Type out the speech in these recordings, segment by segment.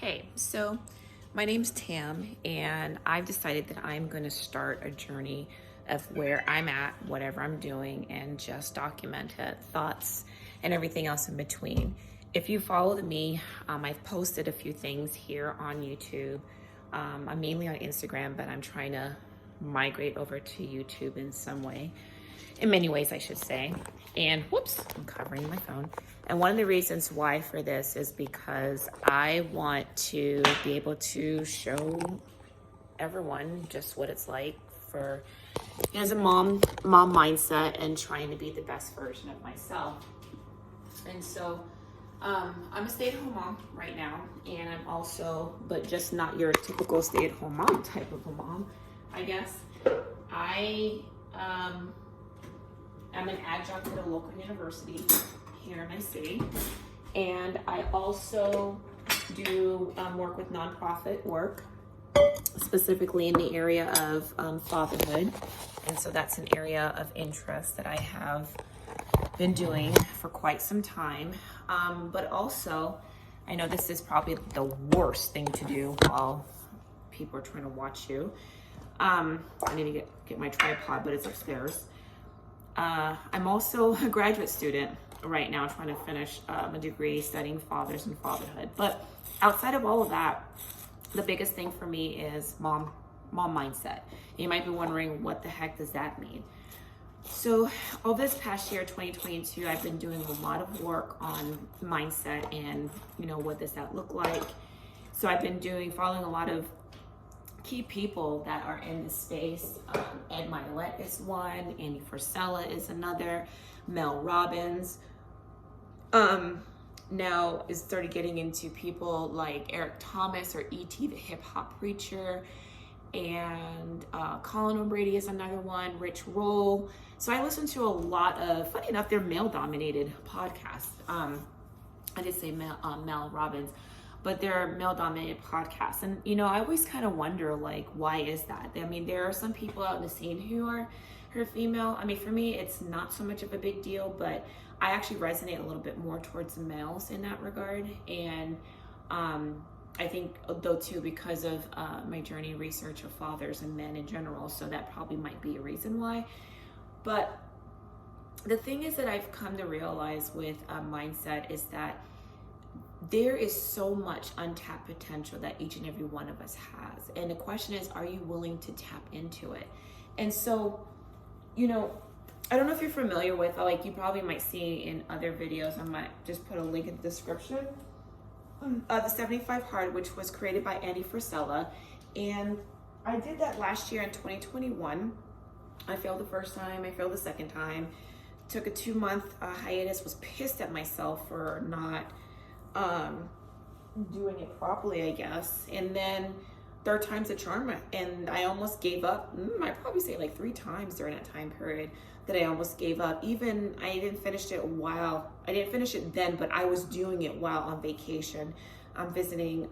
Okay, so my name's Tam, and I've decided that I'm going to start a journey of where I'm at, whatever I'm doing, and just document it, thoughts, and everything else in between. If you followed me, I've posted a few things here on YouTube. I'm mainly on Instagram, but I'm trying to migrate over to YouTube in some way. In many ways, I should say. And whoops, I'm covering my phone. And one of the reasons why for this is because I want to be able to show everyone just what it's like for as a mom mindset and trying to be the best version of myself. And so I'm a stay-at-home mom right now, and I'm also, but just not your typical stay-at-home mom type of a mom, I guess. I'm an adjunct at a local university here in my city, and I also do work with nonprofit work, specifically in the area of fatherhood, and so that's an area of interest that I have been doing for quite some time. But also, I know this is probably the worst thing to do while people are trying to watch you. I need to get my tripod, but it's upstairs. I'm also a graduate student right now, trying to finish a degree studying fathers and fatherhood. But outside of all of that, the biggest thing for me is mom mindset. You might be wondering, what the heck does that mean? So all this past year, 2022, I've been doing a lot of work on mindset and, what does that look like? So I've been following a lot of key people that are in the space. Ed Milet is one, Andy Frisella is another, Mel Robbins. Now is started getting into people like Eric Thomas or E.T. the hip hop preacher, and Colin O'Brady is another one, Rich Roll. So I listen to a lot of, funny enough, they're male dominated podcasts. I did say Mel Robbins, but they're male-dominated podcasts. And, I always kind of wonder, why is that? I mean, there are some people out in the scene who are female. I mean, for me, it's not so much of a big deal, but I actually resonate a little bit more towards the males in that regard. And I think, though, too, because of my journey research of fathers and men in general, so that probably might be a reason why. But the thing is that I've come to realize with mindset is that there is so much untapped potential that each and every one of us has. And the question is, are you willing to tap into it? And so, I don't know if you're familiar with, you probably might see in other videos, I might just put a link in the description, the 75 Hard, which was created by Andy Frisella. And I did that last year in 2021. I failed the first time, I failed the second time, took a 2-month hiatus, was pissed at myself for not doing it properly, I guess. And then third time's a charm, and I almost gave up. I'd probably say 3 times during that time period that I almost gave up. Even I didn't finish it then, but I was doing it while on vacation. I'm visiting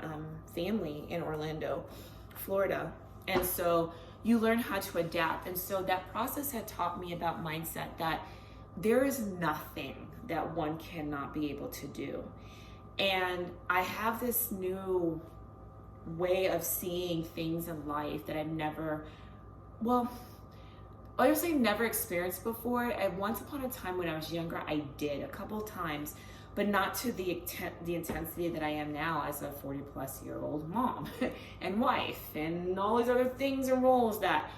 family in Orlando, Florida. And so you learn how to adapt. And so that process had taught me about mindset, that there is nothing that one cannot be able to do. And I have this new way of seeing things in life that I've never experienced before. And once upon a time when I was younger, I did a couple of times, but not to the intensity that I am now as a 40-plus-year-old mom and wife, and all these other things and roles that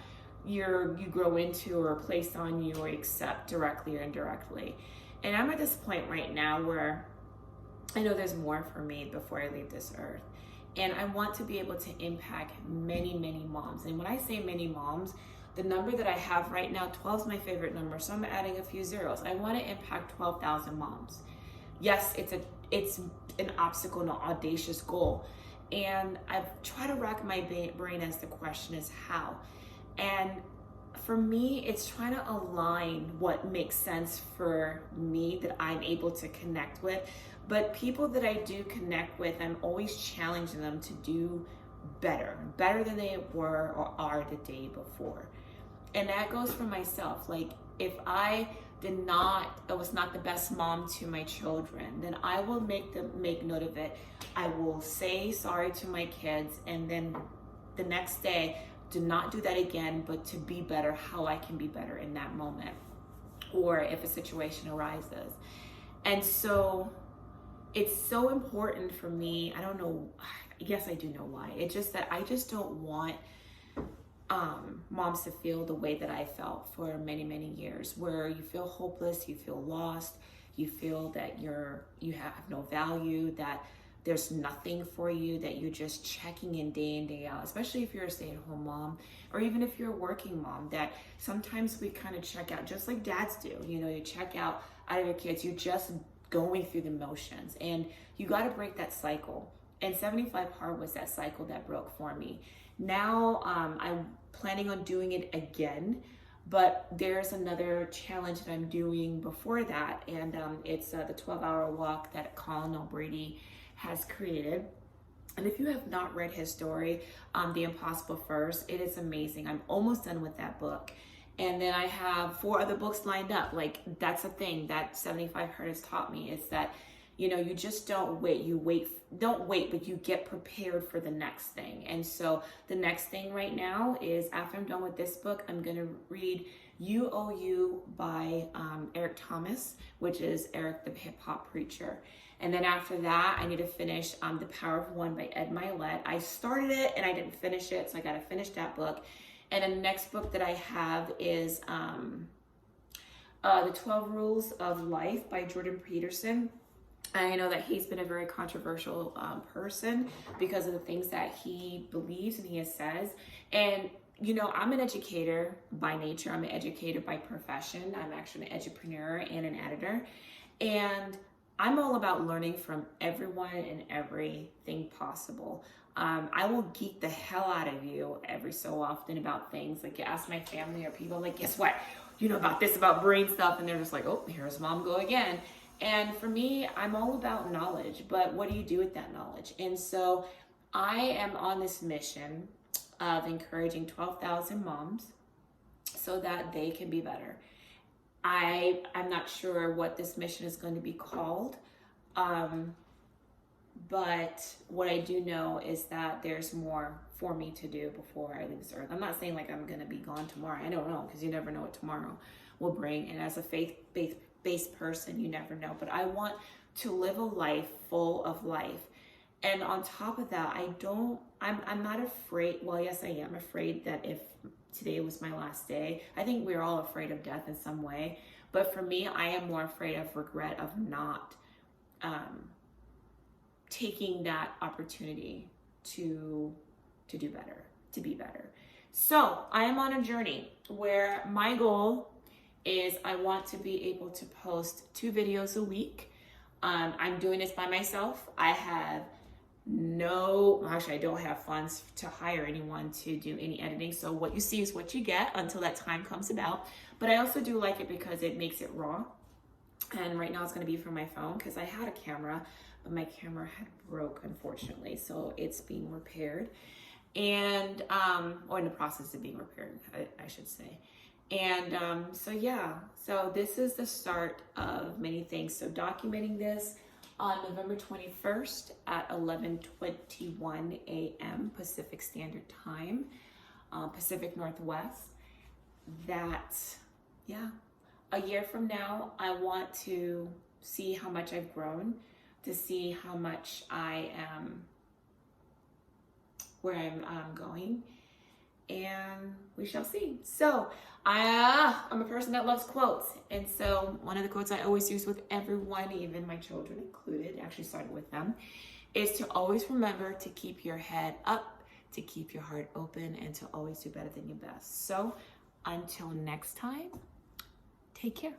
you grow into or are placed on you or accept directly or indirectly. And I'm at this point right now where I know there's more for me before I leave this earth. And I want to be able to impact many, many moms. And when I say many moms, the number that I have right now, 12 is my favorite number, so I'm adding a few zeros. I want to impact 12,000 moms. Yes, it's an obstacle and an audacious goal. And I've tried to rack my brain as the question is how. And for me, it's trying to align what makes sense for me that I'm able to connect with. But people that I do connect with, I'm always challenging them to do better than they were or are the day before. And that goes for myself. If I was not the best mom to my children, then I will make note of it. I will say sorry to my kids, and then the next day, do not do that again, but to be better, how I can be better in that moment, or if a situation arises. And so it's so important for me. I don't know, yes, I do know why. It's just that I just don't want moms to feel the way that I felt for many, many years, where you feel hopeless, you feel lost, you feel that you have no value, that there's nothing for you, that you're just checking in day out, especially if you're a stay-at-home mom, or even if you're a working mom, that sometimes we kind of check out, just like dads do. You know, you check out of your kids, you're just going through the motions, and you got to break that cycle. And 75 Hard was that cycle that broke for me. Now I'm planning on doing it again, but there's another challenge that I'm doing before that, and it's the 12-hour walk that Colin O'Brady has created. And if you have not read his story, The Impossible First, it is amazing. I'm almost done with that book. And then I have 4 other books lined up. Like, that's a thing that 75 Hard has taught me, is that, you know, you just don't wait. Don't wait, but you get prepared for the next thing. And so the next thing right now is, after I'm done with this book, I'm going to read You Owe You by Eric Thomas, which is Eric the Hip Hop Preacher. And then after that, I need to finish The Power of One by Ed Milet. I started it and I didn't finish it, so I got to finish that book. And then the next book that I have is The 12 Rules of Life by Jordan Peterson. I know that he's been a very controversial person because of the things that he believes and he says. And, you know, I'm an educator by nature. I'm an educator by profession. I'm actually an entrepreneur and an editor. And I'm all about learning from everyone and everything possible. I will geek the hell out of you every so often about things. Like, you ask my family or people, like, guess what? You know about this, about brain stuff. And they're just like, oh, here's mom go again. And for me, I'm all about knowledge, but what do you do with that knowledge? And so I am on this mission of encouraging 12,000 moms so that they can be better. I'm not sure what this mission is going to be called, but what I do know is that there's more for me to do before I leave this earth. I'm not saying like I'm going to be gone tomorrow. I don't know, because you never know what tomorrow will bring. And as a faith-based person, you never know. But I want to live a life full of life. And on top of that, I'm not afraid. Well, yes, I am afraid that if today was my last day, I think we're all afraid of death in some way. But for me, I am more afraid of regret of not taking that opportunity to do better, to be better. So I am on a journey where my goal is I want to be able to post 2 videos a week. I'm doing this by myself. I don't have funds to hire anyone to do any editing. So what you see is what you get until that time comes about. But I also do like it because it makes it raw. And right now it's going to be from my phone, because I had a camera, but my camera had broke, unfortunately. So it's being repaired, and or in the process of being repaired, I should say. And so this is the start of many things. So documenting this on November 21st at 11:21 a.m. Pacific Standard Time, Pacific Northwest. A year from now, I want to see how much I've grown, to see how much I am, where I'm going, and we shall see. So I'm a person that loves quotes, and so one of the quotes I always use with everyone, even my children included, actually started with them, is to always remember to keep your head up, to keep your heart open, and to always do better than your best. So until next time, take care.